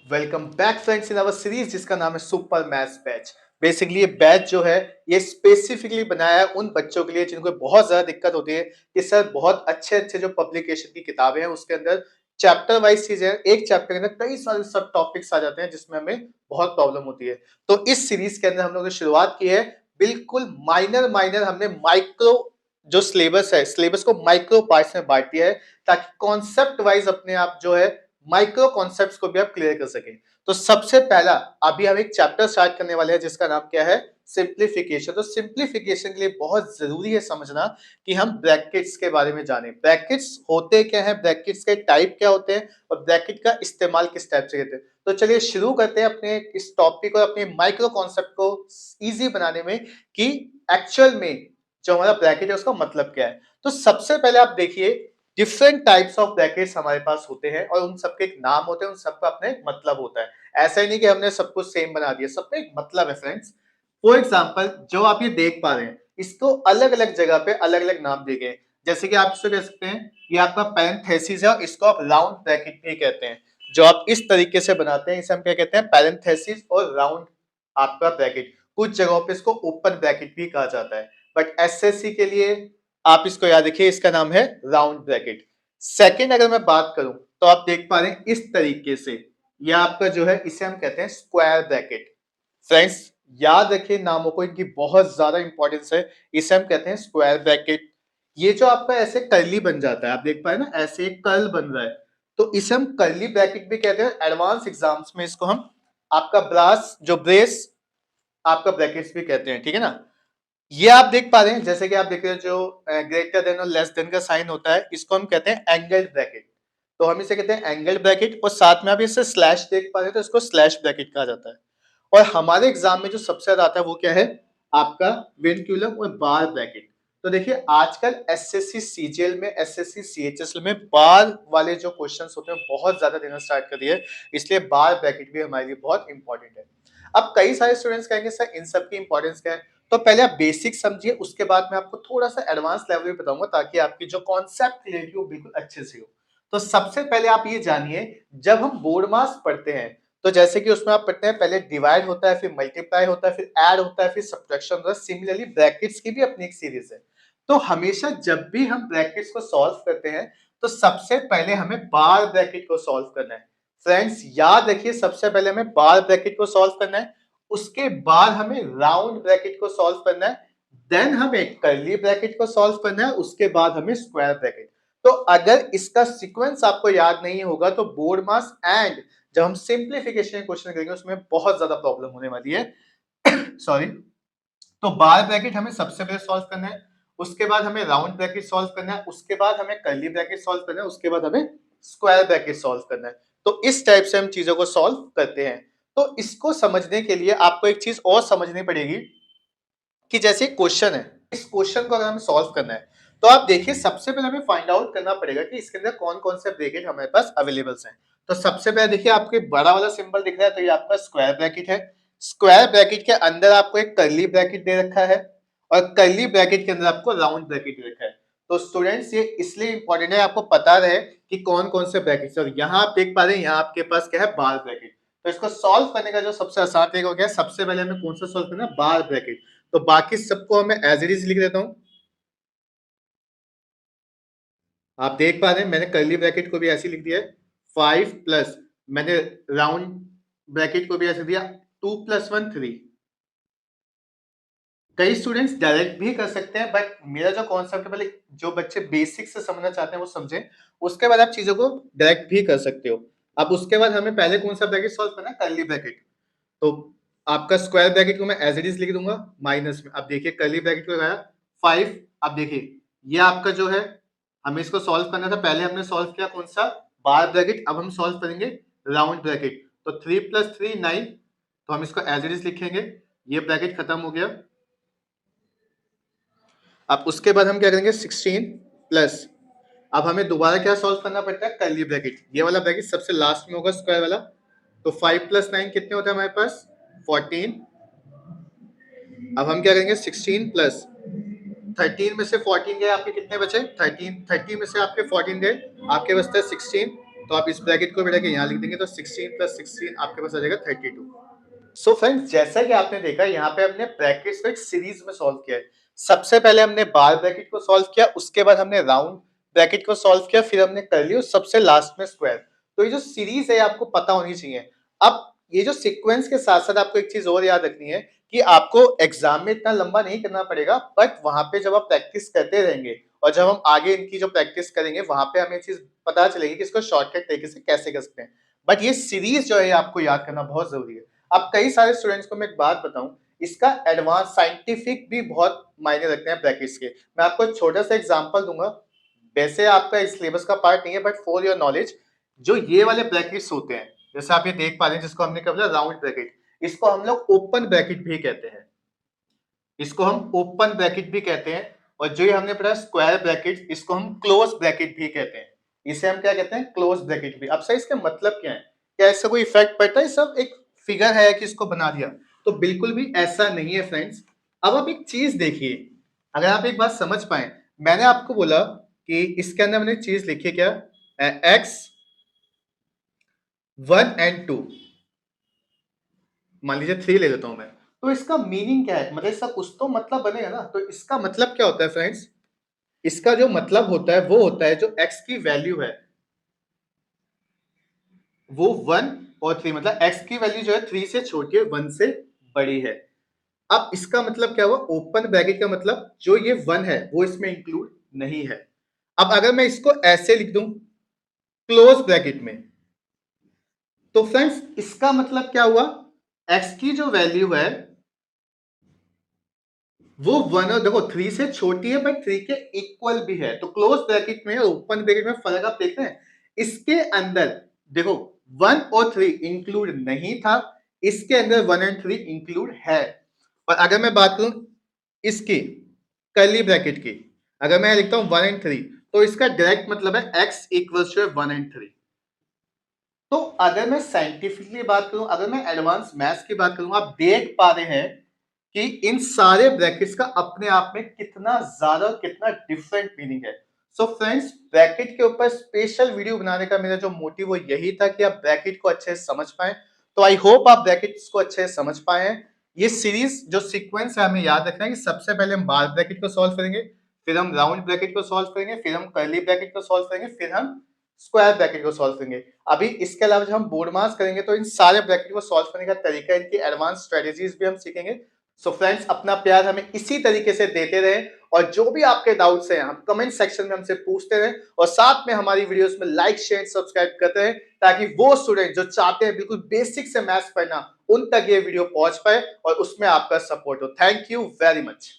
Welcome back friends in our series जिसका नाम है सुपर मैथ्स बैच। बेसिकली ये बैच जो है ये स्पेसिफिकली बनाया है उन बच्चों के लिए जिनको बहुत ज्यादा दिक्कत होती है कि सर बहुत अच्छे अच्छे जो पब्लिकेशन की किताबें हैं उसके अंदर चैप्टर वाइज चीजें हैं, एक चैप्टर के अंदर कई सारे सब टॉपिक्स आ जाते हैं जिसमें हमें बहुत प्रॉब्लम होती है। तो इस सीरीज के अंदर हम लोगों ने शुरुआत की है बिल्कुल माइनर माइनर, हमने माइक्रो जो सिलेबस है सिलेबस को माइक्रो पार्ट्स में बांट दिया है ताकि कॉन्सेप्ट वाइज अपने आप जो है माइक्रो कॉन्सेप्ट्स को भी आप क्लियर कर सकें। तो सबसे पहला अभी हम एक चैप्टर स्टार्ट करने वाले हैं जिसका नाम क्या है, सिंप्लीफिकेशन। तो सिंप्लीफिकेशन के लिए बहुत जरूरी है समझना कि हम ब्रैकेट्स के बारे में जानें। ब्रैकेट्स होते क्या है, ब्रैकेट्स के टाइप क्या होते हैं और ब्रैकेट का इस्तेमाल किस टाइप से करते हैं। तो चलिए शुरू करते हैं अपने इस टॉपिक और अपने माइक्रो कॉन्सेप्ट को इजी बनाने में कि एक्चुअल में जो हमारा ब्रैकेट है उसका मतलब क्या है। तो सबसे पहले आप देखिए डिफरेंट टाइप्स ऑफ ब्रैकेट्स हमारे पास होते हैं और उन सबके एक नाम होते हैं, उन सबका अपना एक मतलब होता है। ऐसा ही नहीं कि हमने सब कुछ सेम बना दिया, सबका एक मतलब है फ्रेंड्स। फॉर एग्जांपल जो आप ये देख पा रहे हैं इसको अलग अलग जगह पे अलग अलग नाम दिए गए। जैसे कि आप इसको कह सकते हैं ये आपका पैरेंथेसिस है और इसको आप राउंड ब्रैकेट भी कहते हैं। जो आप इस तरीके से बनाते हैं इसे हम क्या कहते हैं, पैरेंथेसिस और राउंड आपका ब्रैकेट। कुछ जगहों पे इसको ओपन ब्रैकेट भी कहा जाता है, बट एसएससी के लिए आप इसको याद रखिए इसका नाम है राउंड ब्रैकेट। सेकंड अगर मैं बात करूं तो आप देख पा रहे हैं इस तरीके से ये आपका जो है इसे हम कहते हैं स्क्वायर ब्रैकेट। फ्रेंड्स याद रखिए नामों को, इनकी बहुत ज्यादा इंपॉर्टेंस है। इसे हम कहते हैं स्क्वायर ब्रैकेट। ये जो आपका ऐसे कर्ली बन जाता है, आप देख पाए ना ऐसे एक कर्ल बन रहा है, तो इसे हम कर्ली ब्रैकेट भी कहते हैं। एडवांस एग्जाम्स में इसको हम आपका ब्रास जो ब्रेस आपका ब्रैकेट्स भी कहते हैं, ठीक है ना। ये आप देख पा रहे हैं जैसे कि आप देख रहे हो जो ग्रेटर देन और लेस देन का साइन होता है इसको हम कहते हैं एंगल ब्रैकेट। तो हम इसे कहते हैं एंगल ब्रैकेट और साथ में आप इसे स्लैश देख पा रहे हैं तो इसको स्लैश ब्रैकेट कहा जाता है। और हमारे एग्जाम में जो सबसे ज्यादा आता है वो क्या है, आपका विंक्यूलम और बार ब्रैकेट। तो देखिए आजकल एसएससी सीजीएल में, एसएससी सीएचएसएल में बार वाले जो क्वेश्चंस होते हैं बहुत ज्यादा देना स्टार्ट कर दिए, इसलिए बार ब्रैकेट भी हमारे लिए बहुत इंपॉर्टेंट है। अब कई सारे स्टूडेंट्स कहेंगे सर इन सब की इंपॉर्टेंस क्या है। तो पहले आप बेसिक समझिए, उसके बाद मैं आपको थोड़ा सा एडवांस लेवल में बताऊंगा ताकि आपकी जो कॉन्सेप्ट क्लियरिटी हो बिल्कुल अच्छे से हो। तो सबसे पहले आप ये जानिए जब हम बोर्ड मास पढ़ते हैं तो जैसे कि उसमें आप पढ़ते हैं पहले डिवाइड होता है, फिर मल्टीप्लाई होता है, फिर ऐड होता है, फिर सब्ट्रैक्शन होता है। सिमिलरली ब्रैकेट्स की भी अपनी एक सीरीज है। तो हमेशा जब भी हम ब्रैकेट्स को सॉल्व करते हैं तो सबसे पहले हमें बार ब्रैकेट को सॉल्व करना है। फ्रेंड्स याद रखिए सबसे पहले हमें बार ब्रैकेट को सॉल्व करना है, उसके बाद हमें राउंड ब्रैकेट को सॉल्व करना है, देन हमें कर्ली ब्रैकेट को सॉल्व करना है, उसके बाद हमें स्क्वायर ब्रैकेट। तो अगर इसका सीक्वेंस आपको याद नहीं होगा तो बोर्ड मास एंड जब हम सिंप्लीफिकेशन क्वेश्चन करेंगे उसमें बहुत ज्यादा प्रॉब्लम होने वाली है। सॉरी। तो बार ब्रैकेट हमें सबसे पहले सॉल्व करना है, उसके बाद हमें राउंड ब्रैकेट सॉल्व करना है, उसके बाद हमें कर्ली ब्रैकेट सॉल्व करना है, उसके बाद हमें स्क्वायर ब्रैकेट सॉल्व करना है। तो इस टाइप से हम चीजों को सॉल्व करते हैं। तो इसको समझने के लिए आपको एक चीज और समझनी पड़ेगी कि जैसे क्वेश्चन है, इस क्वेश्चन को अगर हमें सॉल्व करना है तो आप देखिए सबसे पहले हमें फाइंड आउट करना पड़ेगा कि इसके अंदर कौन कौन से ब्रैकेट हमारे पास अवेलेबल हैं। तो सबसे पहले देखिए आपको बड़ा वाला सिंबल दिख रहा है तो ये आपका स्क्वायर ब्रैकेट है। स्क्वायर ब्रैकेट के अंदर आपको एक कर्ली ब्रैकेट दे रखा है और कर्ली ब्रैकेट के अंदर आपको राउंड ब्रैकेट दे रखा है। तो स्टूडेंट्स ये इसलिए इंपॉर्टेंट है आपको पता रहे कि कौन कौन से ब्रैकेट। और यहाँ आप देख पा रहे हैं यहाँ आपके पास क्या है, बार ब्रैकेट। तो इसको सॉल्व करने का जो सबसे आसान तरीका हो गया, सबसे पहले हमें कौन सा सॉल्व करना है, बार ब्रैकेट। तो बाकी सबको मैं एज इट इज लिख देता हूं। आप देख पा रहे हैं मैंने कर्ली ब्रैकेट को भी ऐसे लिख दिया है 5 प्लस, मैंने राउंड ब्रैकेट को भी ऐसे दिया 2 + 1 3। कई स्टूडेंट्स डायरेक्ट भी कर सकते हैं बट मेरा जो कॉन्सेप्ट है पहले जो बच्चे बेसिक से समझना चाहते हैं वो समझें, उसके बाद आप चीजों को डायरेक्ट भी कर सकते हो। अब उसके बाद हमें पहले कौन सा ब्रैकेट सॉल्व करना है, कर्ली ब्रैकेट। तो आपका स्क्वायर ब्रैकेट को मैं एज इट इज लिख दूंगा माइनस में। अब देखिए कर्ली ब्रैकेट को लगाया 5। अब देखिए ये आपका जो है हमें इसको सॉल्व करना था, पहले हमने सॉल्व किया कौन सा, बार ब्रैकेट। अब हम सॉल्व करेंगे राउंड ब्रैकेट। तो 3 + 3 9। तो हम इसको एज इट इज लिखेंगे, ये ब्रैकेट खत्म हो गया। अब उसके बाद हम क्या करेंगे 16 प्लस, अब हमें दोबारा क्या सॉल्व करना पड़ता है, कर्ली ब्रैकेट। ये वाला ब्रैकेट सबसे लास्ट में होगा स्क्वायर वाला। तो 5 + 9 कितने होते हैं हमारे पास 14। अब हम क्या करेंगे 16 प्लस 13 में से 14 गए, आपके कितने बचे 13, 30 में से आपके 14 गए, आपके बचता है 16। तो आप इस ब्रैकेट को बेटा के यहाँ लिख देंगे तो 16 + 16 आपके पास आ जाएगा 32। सो फ्रेंड्स, जैसा कि आपने देखा यहाँ पे हमने ब्रैकेट्स को एक सीरीज में सॉल्व किया है। सबसे पहले हमने बार ब्रैकेट को सॉल्व किया, उसके बाद हमने राउंड ब्रैकेट को सॉल्व किया, फिर हमने कर लिया सबसे लास्ट में स्क्वायर। तो ये जो सीरीज है आपको पता होनी चाहिए। अब ये जो सीक्वेंस के साथ साथ आपको एक चीज और याद रखनी है कि आपको एग्जाम में इतना लंबा नहीं करना पड़ेगा, बट वहां पे जब आप प्रैक्टिस करते रहेंगे और जब हम आगे इनकी जो प्रैक्टिस करेंगे वहां पे हमें चीज पता चलेगी कि इसको शॉर्टकट तरीके से कैसे कर सकते हैं। बट ये सीरीज जो है आपको याद करना बहुत जरूरी है। अब कई सारे स्टूडेंट्स को मैं एक बात बताऊं, इसका एडवांस साइंटिफिक भी बहुत मायने रखते हैं ब्रैकेट्स के। मैं आपको एक छोटा सा एग्जांपल दूंगा, वैसे आपका इस सिलेबस का पार्ट नहीं है, बट फॉर योर नॉलेज, जो ये वाले ब्रैकेट्स होते हैं जैसे आप ये देख पा रहे हैं जिसको हमने कहा राउंड ब्रैकेट, इसको हम लोग ओपन ब्रैकेट भी कहते हैं। इसको हम ओपन ब्रैकेट भी कहते हैं। और जो ये हमने पढ़ा स्क्वायर ब्रैकेट, इसको हम क्लोज ब्रैकेट भी कहते हैं। इसे हम क्या कहते हैं? क्लोज ब्रैकेट भी। अब सर इसका मतलब क्या है? क्या इससे कोई इफेक्ट पड़ता है? सब एक फिगर है कि इसको बना दिया, तो बिल्कुल भी ऐसा नहीं है फ्रेंड्स। अब आप एक चीज देखिए, अगर आप एक बात समझ पाए, मैंने आपको बोला कि इसके अंदर मैंने चीज लिखी क्या, x 1 और 2, मान लीजिए 3 ले लेता हूं मैं, तो इसका मीनिंग क्या है? मतलब इसका कुछ तो मतलब बनेगा ना। तो इसका मतलब क्या होता है फ्रेंड्स? इसका जो मतलब होता है वो होता है जो x की वैल्यू है वो 1 और 3, मतलब x की वैल्यू जो है 3 से छोटी है, 1 से बड़ी है। अब इसका मतलब क्या हुआ? ओपन ब्रैकेट का मतलब जो ये 1 है वो इसमें इंक्लूड नहीं है। अब अगर मैं इसको ऐसे लिख दूं क्लोज ब्रैकेट में, तो फ्रेंड्स इसका मतलब क्या हुआ? x की जो वैल्यू है वो 1, और देखो 3 से छोटी है बट 3 के इक्वल भी है। तो क्लोज ब्रैकेट में और ओपन ब्रैकेट में फर्क आप देखते हैं। इसके अंदर देखो 1 और 3 इंक्लूड नहीं था, इसके अंदर 1 और 3 इंक्लूड है। और अगर मैं बात करूं इसकी कर्ली ब्रैकेट की, अगर मैं लिखता हूं 1 और 3, तो इसका डायरेक्ट मतलब है x इक्वल्स टू 1 और 3। तो अगर मैं साइंटिफिकली बात करूं, अगर मैं एडवांस मैथ्स की बात करूं, आप देख पा रहे हैं कि इन सारे ब्रैकेट्स का अपने आप में कितना ज्यादा, कितना डिफरेंट मीनिंग है। सो फ्रेंड्स, ब्रैकेट के ऊपर स्पेशल वीडियो बनाने का मेरा जो मोटिव वो यही था कि आप ब्रैकेट को अच्छे से समझ पाए। तो आई होप आप ब्रैकेट्स को अच्छे से समझ पाए हैं। ये सीरीज जो सीक्वेंस है हमें याद रखना है कि सबसे पहले हम बार ब्रैकेट को सॉल्व करेंगे, फिर हम राउंड ब्रैकेट को सॉल्व करेंगे, फिर हम कर्ली ब्रैकेट को सॉल्व करेंगे, फिर हम स्क्वायर ब्रैकेट को सॉल्व करेंगे। अभी इसके अलावा जब हम बोर्ड मास करेंगे तो इन सारे ब्रैकेट को सॉल्व करने का तरीका, इनकी एडवांस स्ट्रेटेजीज भी हम सीखेंगे। सो फ्रेंड्स, अपना प्यार हमें इसी तरीके से देते रहे, और जो भी आपके डाउट्स हैं हम कमेंट सेक्शन में हमसे पूछते रहे, और साथ में हमारी वीडियोस में लाइक शेयर सब्सक्राइब करते रहे, ताकि वो स्टूडेंट जो चाहते हैं बिल्कुल बेसिक से मैथ्स पढ़ना, उन तक ये वीडियो पहुंच पाए और उसमें आपका सपोर्ट हो। Thank you very much.